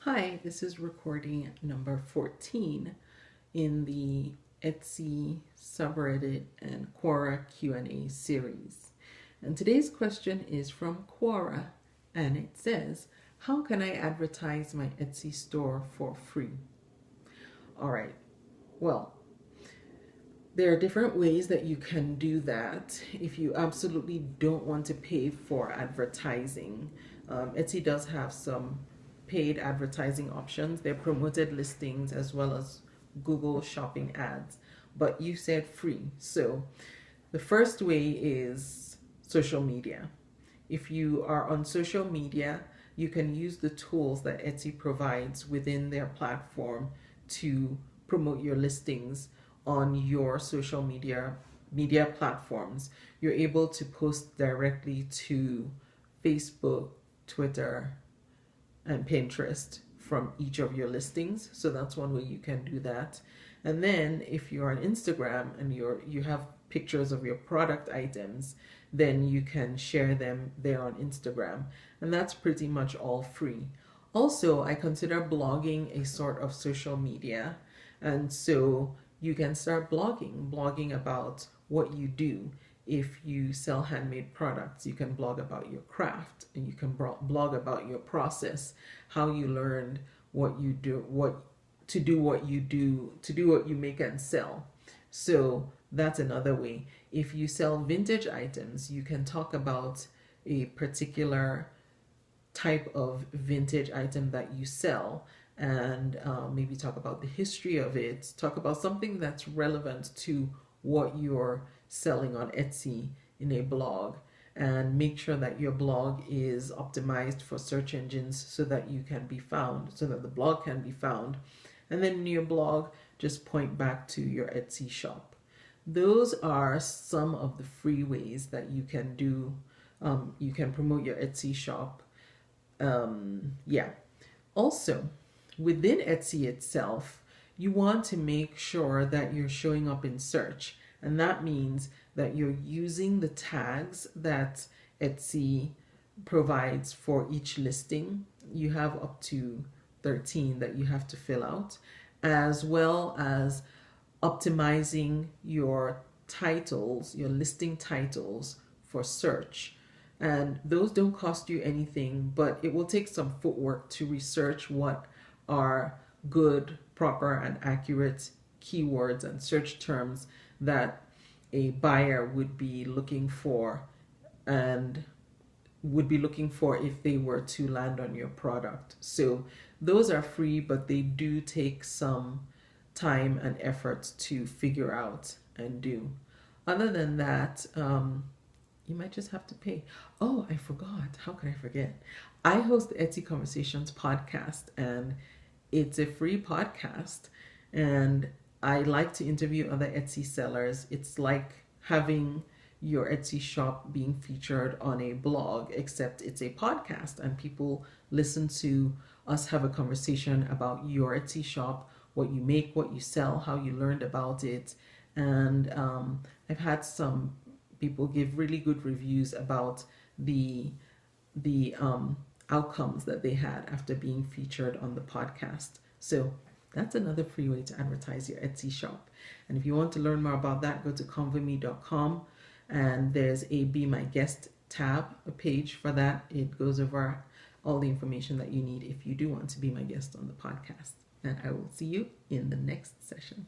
Hi, this is recording number 14 in the Etsy subreddit and Quora Q&A series. And today's question is from Quora, and it says, how can I advertise my Etsy store for free? All right, well, there are different ways that you can do that if you absolutely don't want to pay for advertising. Etsy does have some paid advertising options. They're promoted listings as well as Google shopping ads, but you said free. So the first way is social media. If you are on social media, you can use the tools that Etsy provides within their platform to promote your listings on your social media platforms. You're able to post directly to Facebook, Twitter, and Pinterest from each of your listings. So that's one way you can do that. And then if you're on Instagram and you have pictures of your product items, then you can share them there on Instagram. And that's pretty much all free. Also, I consider blogging a sort of social media. And so you can start blogging about what you do. If you sell handmade products, you can blog about your craft, and you can blog about your process, how you learned what you do, what you make and sell. So that's another way. If you sell vintage items, you can talk about a particular type of vintage item that you sell, and maybe talk about the history of it, talk about something that's relevant to what you're selling on Etsy in a blog, and make sure that your blog is optimized for search engines so that you can be found, so that the blog can be found. And then in your blog, just point back to your Etsy shop. Those are some of the free ways that you can do, you can promote your Etsy shop. Also, within Etsy itself, you want to make sure that you're showing up in search. And that means that you're using the tags that Etsy provides for each listing. You have up to 13 that you have to fill out, as well as optimizing your titles, your listing titles for search. And those don't cost you anything, but it will take some footwork to research what are good, proper, and accurate keywords and search terms that a buyer would be looking for and would be looking for if they were to land on your product. So those are free, but they do take some time and effort to figure out and do. Other than that, you might just have to pay. Oh, I forgot. How could I forget? I host the Etsy Conversations podcast, and it's a free podcast, and I like to interview other Etsy sellers. It's like having your Etsy shop being featured on a blog, except it's a podcast, and people listen to us have a conversation about your Etsy shop, what you make, what you sell, how you learned about it. And I've had some people give really good reviews about the outcomes that they had after being featured on the podcast. So that's another free way to advertise your Etsy shop. And if you want to learn more about that, go to convome.com, and there's a Be My Guest tab, a page for that. It goes over all the information that you need if you do want to be my guest on the podcast. And I will see you in the next session.